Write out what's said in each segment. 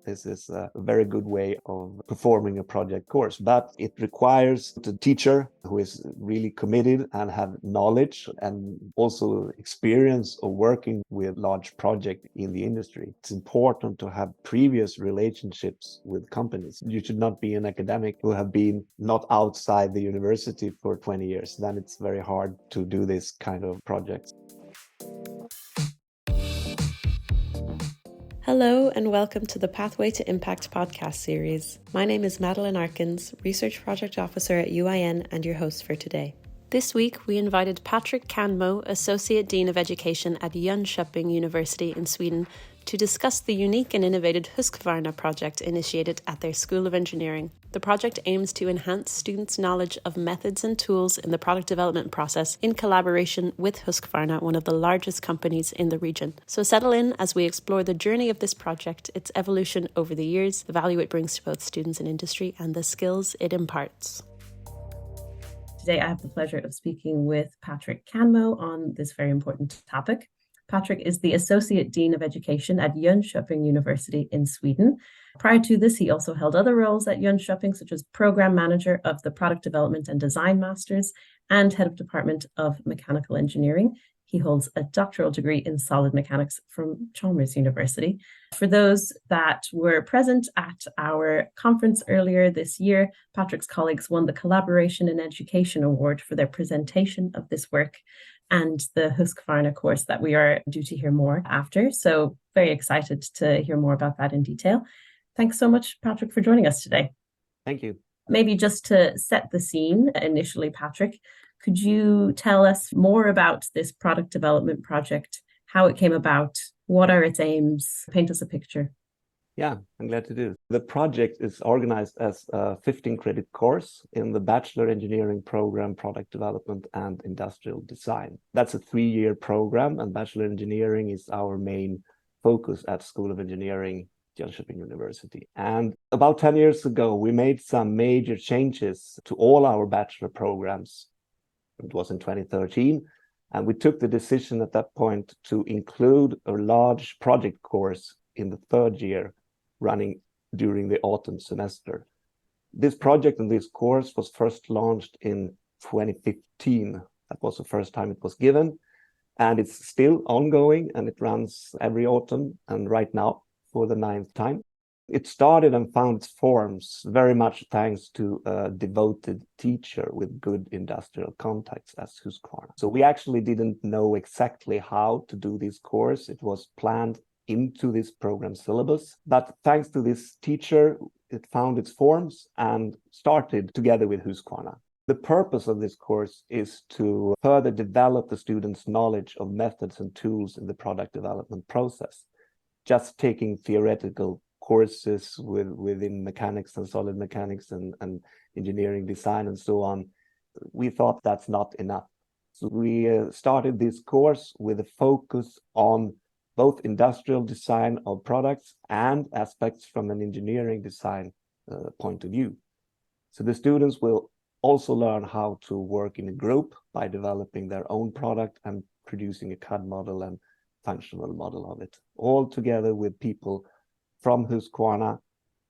this is a very good way of performing a project course. But it requires the teacher who is really committed and have knowledge and also experience of working with large projects in the industry. It's important to have previous relationships with companies. You should not be an academic who have been not outside the university for 20 years. Then it's very hard to do this kind of projects. Hello and welcome to the Pathway to Impact podcast series. My name is Madeline Arkins, Research Project Officer at UIN and your host for today. This week we invited Patrick Cannmo, Associate Dean of Education at Jönköping University in Sweden, to discuss the unique and innovative Husqvarna project initiated at their School of Engineering. The project aims to enhance students' knowledge of methods and tools in the product development process in collaboration with Husqvarna, one of the largest companies in the region. So settle in as we explore the journey of this project, its evolution over the years, the value it brings to both students and industry, and the skills it imparts. Today I have the pleasure of speaking with Patrick Cannmo on this very important topic. Patrick is the Associate Dean of Education at Jönköping University in Sweden. Prior to this, he also held other roles at Jönköping, such as Program Manager of the Product Development and Design Masters and Head of Department of Mechanical Engineering. He holds a doctoral degree in solid mechanics from Chalmers University. For those that were present at our conference earlier this year, Patrick's colleagues won the Collaboration in Education Award for their presentation of this work and the Husqvarna course that we are due to hear more after. So very excited to hear more about that in detail. Thanks so much, Patrick, for joining us today. Thank you. Maybe just to set the scene initially, Patrick, could you tell us more about this product development project, how it came about, what are its aims? Paint us a picture. Yeah, I'm glad to do. The project is organized as a 15-credit course in the Bachelor Engineering program, Product Development and Industrial Design. That's a 3-year program, and Bachelor Engineering is our main focus at School of Engineering, Jönköping University. And about 10 years ago, we made some major changes to all our bachelor programs. It was in 2013, and we took the decision at that point to include a large project course in the 3rd year, running during the autumn semester. This project and this course was first launched in 2015. That was the first time it was given, and it's still ongoing, and it runs every autumn and right now for the 9th time. It started and found its forms very much thanks to a devoted teacher with good industrial contacts as Husqvarna. So we actually didn't know exactly how to do this course. It was planned into this program syllabus, but thanks to this teacher, it found its forms and started together with Husqvarna. The purpose of this course is to further develop the students' knowledge of methods and tools in the product development process. Just taking theoretical courses within mechanics and solid mechanics and engineering design and so on, we thought that's not enough. So we started this course with a focus on both industrial design of products and aspects from an engineering design point of view. So the students will also learn how to work in a group by developing their own product and producing a CAD model and functional model of it, all together with people from Husqvarna,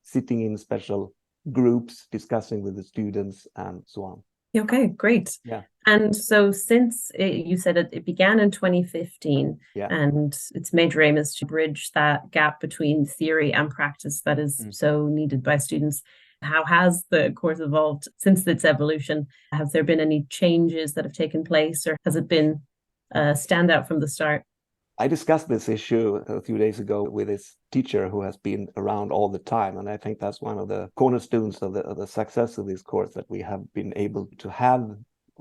sitting in special groups, discussing with the students and so on. Okay, great. Yeah. And so since you said it began in 2015, and its major aim is to bridge that gap between theory and practice that is so needed by students. How has the course evolved since its evolution? Have there been any changes that have taken place, or has it been a standout from the start? I discussed this issue a few days ago with this teacher who has been around all the time. And I think that's one of the cornerstones of the success of this course, that we have been able to have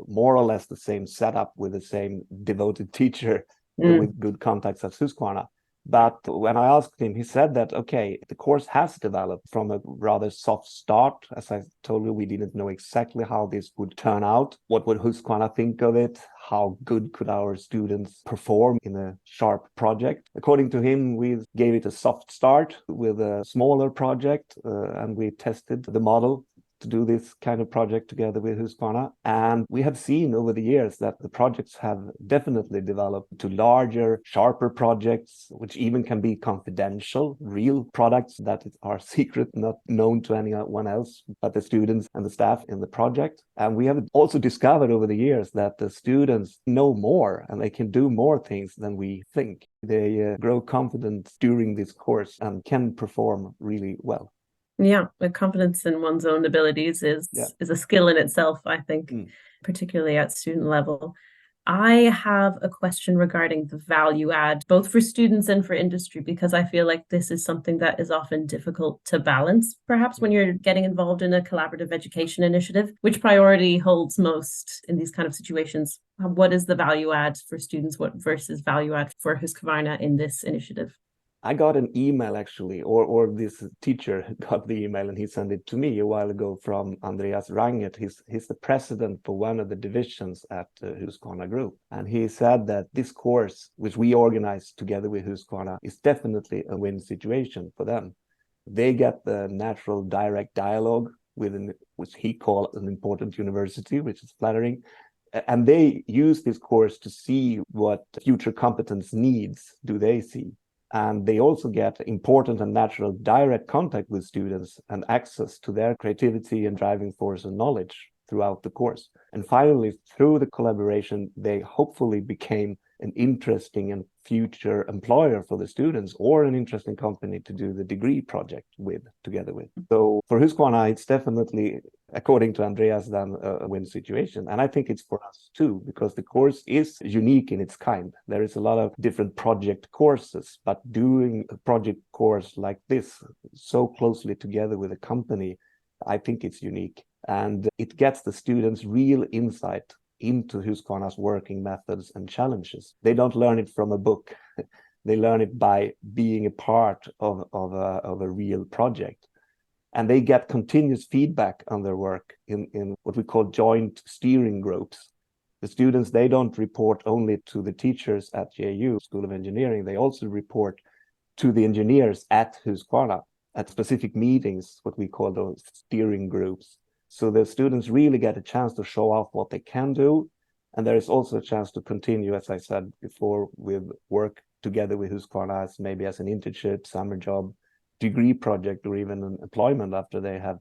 more or less the same setup with the same devoted teacher with good contacts at Husqvarna. But when I asked him, he said that, okay, the course has developed from a rather soft start. As I told you, we didn't know exactly how this would turn out. What would Husqvarna think of it? How good could our students perform in a sharp project? According to him, we gave it a soft start with a smaller project, and we tested the model to do this kind of project together with Husqvarna. And we have seen over the years that the projects have definitely developed to larger, sharper projects, which even can be confidential, real products that are secret, not known to anyone else but the students and the staff in the project. And we have also discovered over the years that the students know more and they can do more things than we think. They grow confident during this course and can perform really well. Yeah, the confidence in one's own abilities is a skill in itself, I think, particularly at student level. I have a question regarding the value add, both for students and for industry, because I feel like this is something that is often difficult to balance, perhaps when you're getting involved in a collaborative education initiative. Which priority holds most in these kind of situations? What is the value add for students? What versus value add for Husqvarna in this initiative? I got an email actually, or this teacher got the email and he sent it to me a while ago from Andreas Rangert. He's the president for one of the divisions at Husqvarna Group. And he said that this course, which we organized together with Husqvarna, is definitely a win situation for them. They get the natural direct dialogue with which he called an important university, which is flattering. And they use this course to see what future competence needs do they see. And they also get important and natural direct contact with students and access to their creativity and driving force and knowledge throughout the course. And finally, through the collaboration, they hopefully became an interesting and future employer for the students or an interesting company to do the degree project together with. So for Husqvarna, it's definitely, according to Andreas, then a win situation. And I think it's for us too, because the course is unique in its kind. There is a lot of different project courses, but doing a project course like this so closely together with a company, I think it's unique. And it gets the students real insight into Husqvarna's working methods and challenges. They don't learn it from a book. They learn it by being a part of a real project. And they get continuous feedback on their work in what we call joint steering groups. The students, they don't report only to the teachers at JU, School of Engineering. They also report to the engineers at Husqvarna at specific meetings, what we call those steering groups. So the students really get a chance to show off what they can do. And there is also a chance to continue, as I said before, with work together with Husqvarna, maybe as an internship, summer job, degree project, or even an employment after they have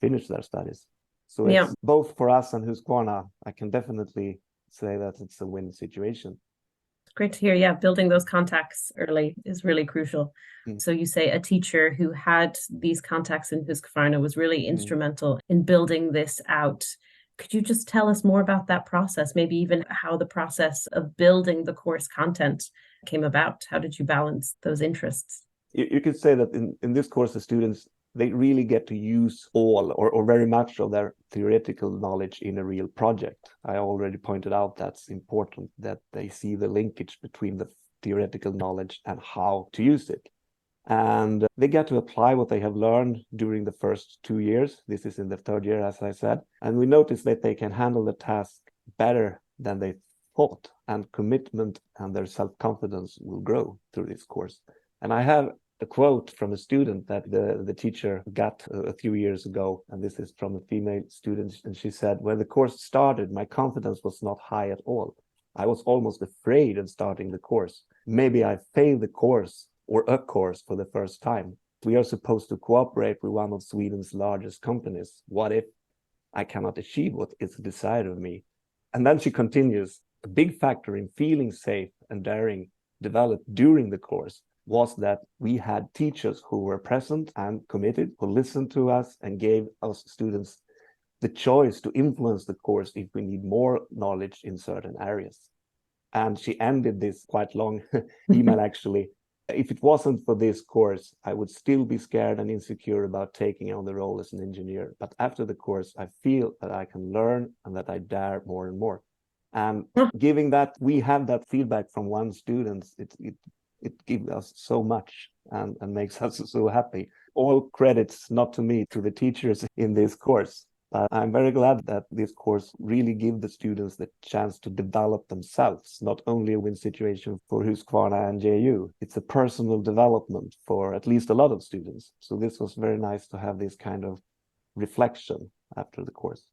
finished their studies. So it's both for us and Husqvarna. I can definitely say that it's a win situation. Great to hear. Yeah, building those contacts early is really crucial. So you say a teacher who had these contacts in Husqvarna was really instrumental in building this out. Could you just tell us more about that process? Maybe even how the process of building the course content came about? How did you balance those interests? You could say that in this course, the students, they really get to use all or very much of their theoretical knowledge in a real project. I already pointed out that's important, that they see the linkage between the theoretical knowledge and how to use it. And they get to apply what they have learned during the first 2 years. This is in the third year, as I said. And we notice that they can handle the task better than they thought, and commitment and their self-confidence will grow through this course. And I have a quote from a student that the teacher got a few years ago, and this is from a female student, and she said, when the course started, my confidence was not high at all. I was almost afraid of starting the course. Maybe I failed the course or a course for the first time. We are supposed to cooperate with one of Sweden's largest companies. What if I cannot achieve what is desired of me? And then she continues, a big factor in feeling safe and daring developed during the course was that we had teachers who were present and committed, who listened to us and gave us students the choice to influence the course if we need more knowledge in certain areas. And she ended this quite long email actually. If it wasn't for this course, I would still be scared and insecure about taking on the role as an engineer. But after the course, I feel that I can learn and that I dare more and more. And giving that, we have that feedback from one student, it gives us so much and makes us so happy. All credits, not to me, to the teachers in this course. But I'm very glad that this course really gives the students the chance to develop themselves, not only a win situation for Husqvarna and JU. It's a personal development for at least a lot of students. So this was very nice to have this kind of reflection after the course.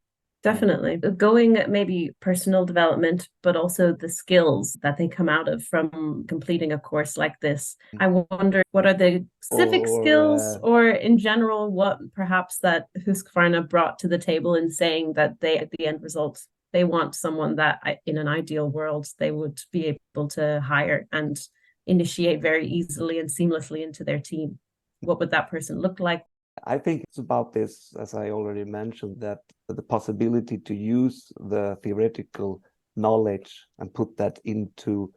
Definitely. Going maybe personal development, but also the skills that they come out of from completing a course like this. I wonder what are the specific skills or in general, what perhaps that Husqvarna brought to the table in saying that they, at the end result, they want someone that in an ideal world, they would be able to hire and initiate very easily and seamlessly into their team. What would that person look like? I think it's about this, as I already mentioned, that the possibility to use the theoretical knowledge and put that into,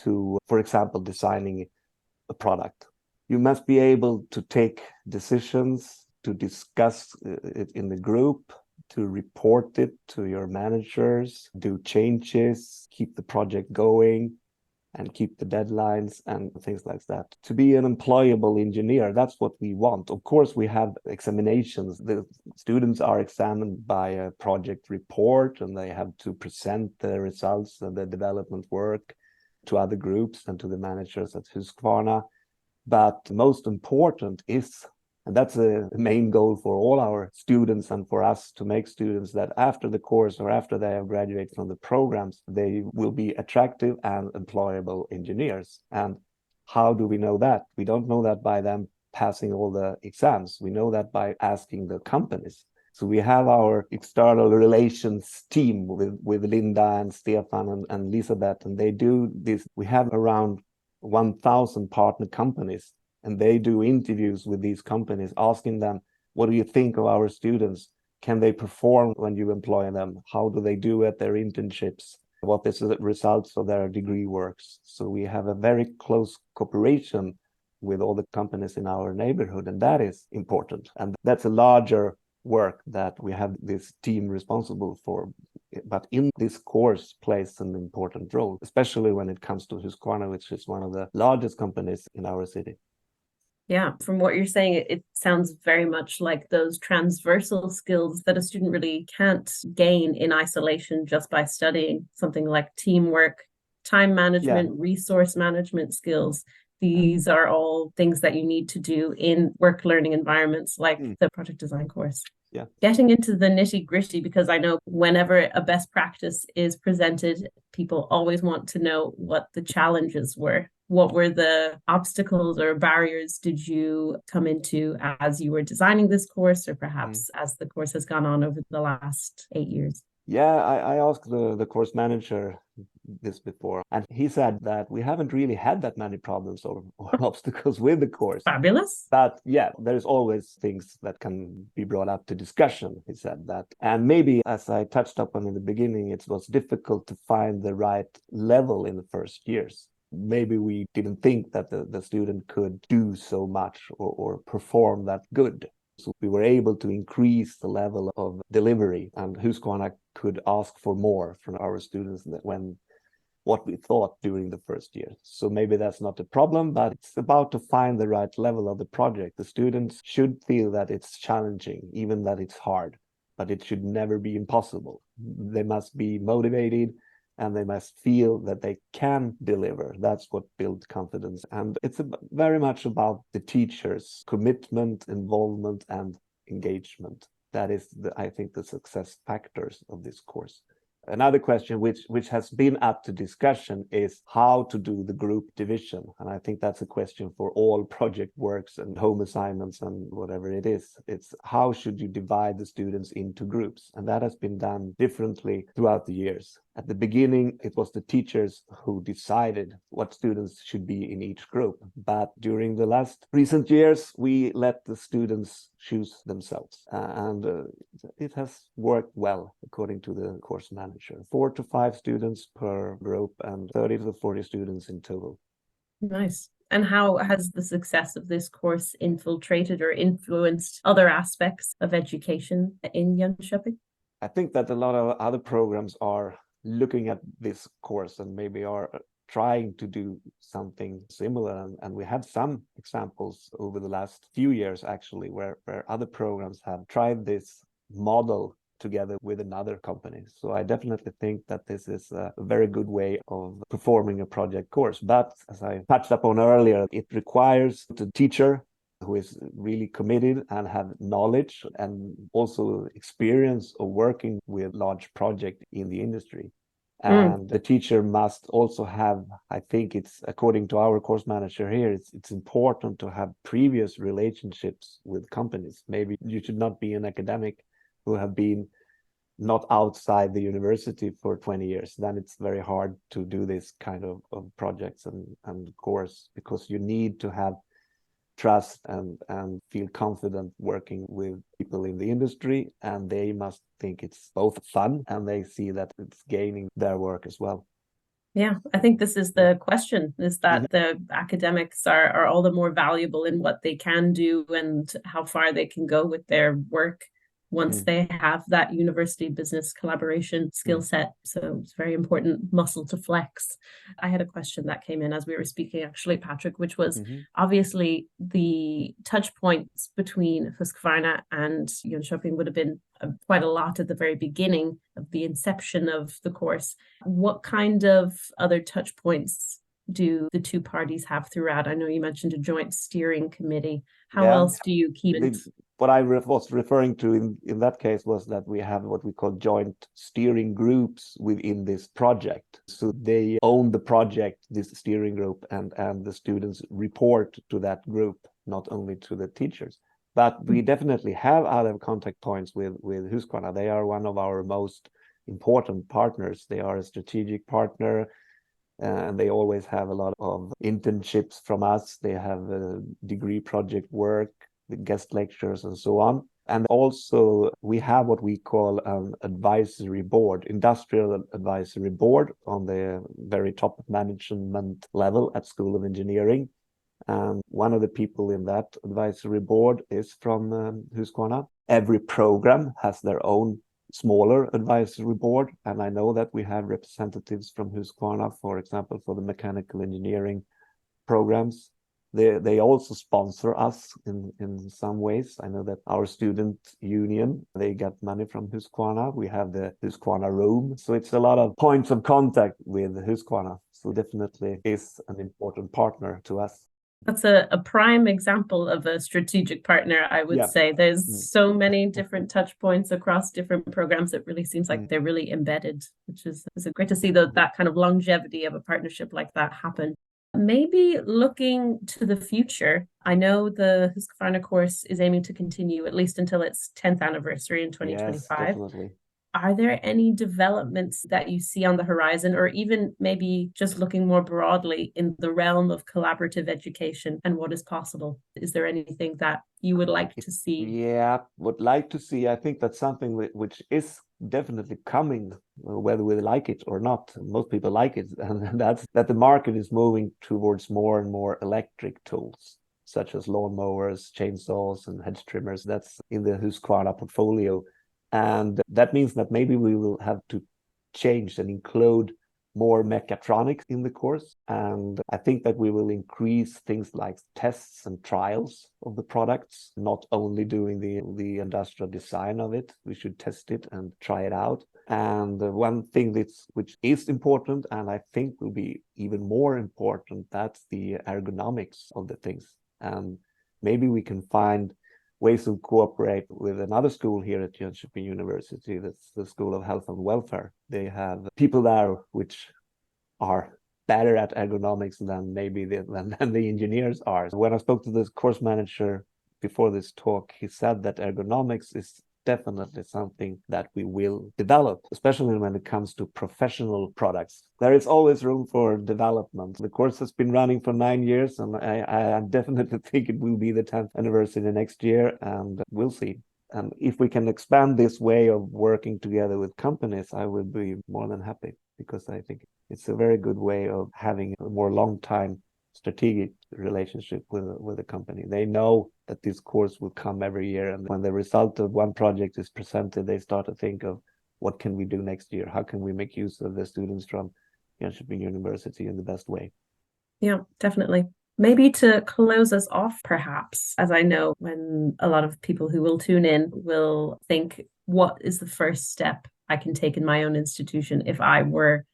for example, designing a product. You must be able to take decisions, to discuss it in the group, to report it to your managers, do changes, keep the project going, and keep the deadlines and things like that. To be an employable engineer, that's what we want. Of course, we have examinations. The students are examined by a project report, and they have to present the results of the development work to other groups and to the managers at Husqvarna. But most important is, and that's a main goal for all our students and for us, to make students that after the course or after they have graduated from the programs, they will be attractive and employable engineers. And how do we know that? We don't know that by them passing all the exams. We know that by asking the companies. So we have our external relations team with Linda and Stefan and Elisabeth, and they do this. We have around 1,000 partner companies, and they do interviews with these companies, asking them, what do you think of our students? Can they perform when you employ them? How do they do at their internships? What is the results of their degree works? So we have a very close cooperation with all the companies in our neighborhood, and that is important. And that's a larger work that we have this team responsible for. But in this course plays an important role, especially when it comes to Husqvarna, which is one of the largest companies in our city. Yeah, from what you're saying, it sounds very much like those transversal skills that a student really can't gain in isolation just by studying, something like teamwork, time management, resource management skills. These are all things that you need to do in work learning environments like the project design course. Yeah. Getting into the nitty gritty, because I know whenever a best practice is presented, people always want to know what the challenges were. What were the obstacles or barriers did you come into as you were designing this course, or perhaps as the course has gone on over the last 8 years? Yeah, I asked the course manager this before, and he said that we haven't really had that many problems or obstacles with the course. Fabulous. But yeah, there's always things that can be brought up to discussion, he said that. And maybe, as I touched upon in the beginning, it was difficult to find the right level in the first years. Maybe we didn't think that the student could do so much or perform that good. So we were able to increase the level of delivery, and Husqvarna could ask for more from our students when what we thought during the first year. So maybe that's not a problem, but it's about to find the right level of the project. The students should feel that it's challenging, even that it's hard, but it should never be impossible. They must be motivated, and they must feel that they can deliver. That's what builds confidence. And it's very much about the teachers' commitment, involvement, and engagement. That is, I think, the success factors of this course. Another question which has been up to discussion is how to do the group division. And I think that's a question for all project works and home assignments and whatever it is. It's how should you divide the students into groups? And that has been done differently throughout the years. At the beginning, it was the teachers who decided what students should be in each group. But during the last recent years, we let the students choose themselves. And it has worked well, according to the course manager. 4 to 5 students per group and 30 to 40 students in total. Nice. And how has the success of this course infiltrated or influenced other aspects of education in Jönköping? I think that a lot of other programs are looking at this course and maybe are trying to do something similar. And we have some examples over the last few years, actually, where other programs have tried this model together with another company. So I definitely think that this is a very good way of performing a project course. But as I touched upon earlier, it requires the teacher who is really committed and have knowledge and also experience of working with large projects in the industry. And the teacher must also have, I think it's according to our course manager here, it's important to have previous relationships with companies. Maybe you should not be an academic who have been not outside the university for 20 years. Then it's very hard to do this kind of projects and course, because you need to have trust and feel confident working with people in the industry, and they must think it's both fun and they see that it's gaining their work as well. Yeah, I think this is the question, is that the academics are all the more valuable in what they can do and how far they can go with their work once they have that university business collaboration skill set. So it's very important muscle to flex. I had a question that came in as we were speaking, actually, Patrick, which was obviously the touch points between Husqvarna and Jönköping would have been quite a lot at the very beginning of the inception of the course. What kind of other touch points do the two parties have throughout? I know you mentioned a joint steering committee. How else do you keep it? What I was referring to in that case was that we have what we call joint steering groups within this project. So they own the project, this steering group, and the students report to that group, not only to the teachers. But we definitely have other contact points with Husqvarna. They are one of our most important partners. They are a strategic partner, and they always have a lot of internships from us. They have degree project work, the guest lectures, and so on. And also we have what we call an advisory board, industrial advisory board on the very top management level at School of Engineering. And one of the people in that advisory board is from Husqvarna. Every program has their own smaller advisory board, and I know that we have representatives from Husqvarna, for example, for the mechanical engineering programs. They also sponsor us in some ways. I know that our student union, they get money from Husqvarna. We have the Husqvarna room. So it's a lot of points of contact with Husqvarna. So definitely is an important partner to us. That's a prime example of a strategic partner, I would say. There's so many different touch points across different programs. It really seems like they're really embedded, which is great to see that kind of longevity of a partnership like that happen. Maybe looking to the future, I know the Husqvarna course is aiming to continue at least until its 10th anniversary in 2025. Yes, definitely. Are there any developments that you see on the horizon, or even maybe just looking more broadly in the realm of collaborative education and what is possible? Is there anything that you would like to see? Yeah, would like to see. I think that's something which is definitely coming, whether we like it or not. Most people like it, and that's that the market is moving towards more and more electric tools, such as lawnmowers, chainsaws, and hedge trimmers. That's in the Husqvarna portfolio. And that means that maybe we will have to change and include more mechatronics in the course. And I think that we will increase things like tests and trials of the products, not only doing the industrial design of it. We should test it and try it out. And one thing which is important, and I think will be even more important, that's the ergonomics of the things. And maybe we can find ways to cooperate with another school here at Jönköping University. That's the School of Health and Welfare. They have people there which are better at ergonomics than maybe than the engineers are. When I spoke to the course manager before this talk, he said that ergonomics is definitely something that we will develop, especially when it comes to professional products. There is always room for development. The course has been running for 9 years, and I definitely think it will be the 10th anniversary next year, and we'll see. And if we can expand this way of working together with companies, I will be more than happy, because I think it's a very good way of having a more long-time strategic relationship with the company. They know that this course will come every year, and when the result of one project is presented, they start to think of what can we do next year? How can we make use of the students from Jönköping University in the best way? Yeah, definitely. Maybe to close us off, perhaps, as I know when a lot of people who will tune in will think, what is the first step I can take in my own institution if I were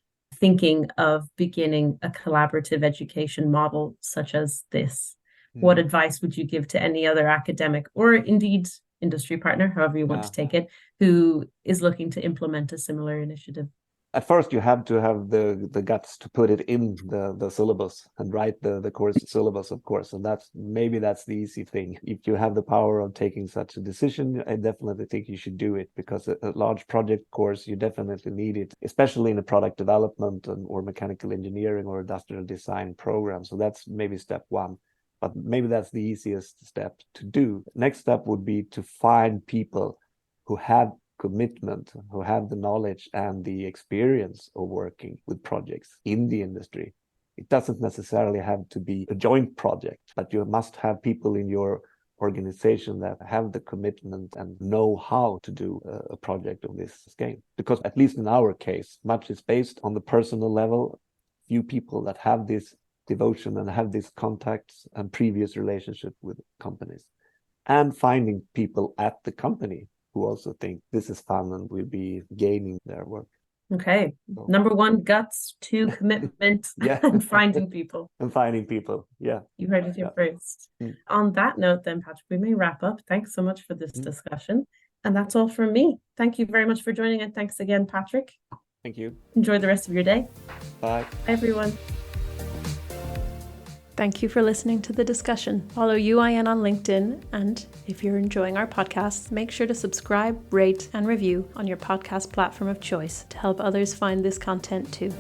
thinking of beginning a collaborative education model such as this? what advice would you give to any other academic or indeed industry partner, however you want to take it, who is looking to implement a similar initiative? At first, you have to have the guts to put it in the syllabus and write the course syllabus, of course. And that's the easy thing. If you have the power of taking such a decision, I definitely think you should do it, because a large project course, you definitely need it, especially in a product development or mechanical engineering or industrial design program. So that's maybe step one. But maybe that's the easiest step to do. Next step would be to find people who have commitment, who have the knowledge and the experience of working with projects in the industry. It doesn't necessarily have to be a joint project, but you must have people in your organization that have the commitment and know how to do a project of this scale. Because at least in our case, much is based on the personal level. Few people that have this devotion and have these contacts and previous relationship with companies, and finding people at the company who also think this is fun and will be gaining their work. Okay. So, number one, guts. Two, commitment. And finding people. And finding people. Yeah. You heard it here first. On that note then, Patrick, we may wrap up. Thanks so much for this discussion. And that's all from me. Thank you very much for joining, and thanks again, Patrick. Thank you. Enjoy the rest of your day. Bye. Bye, everyone. Thank you for listening to the discussion. Follow UIN on LinkedIn, and if you're enjoying our podcasts, make sure to subscribe, rate, and review on your podcast platform of choice to help others find this content too.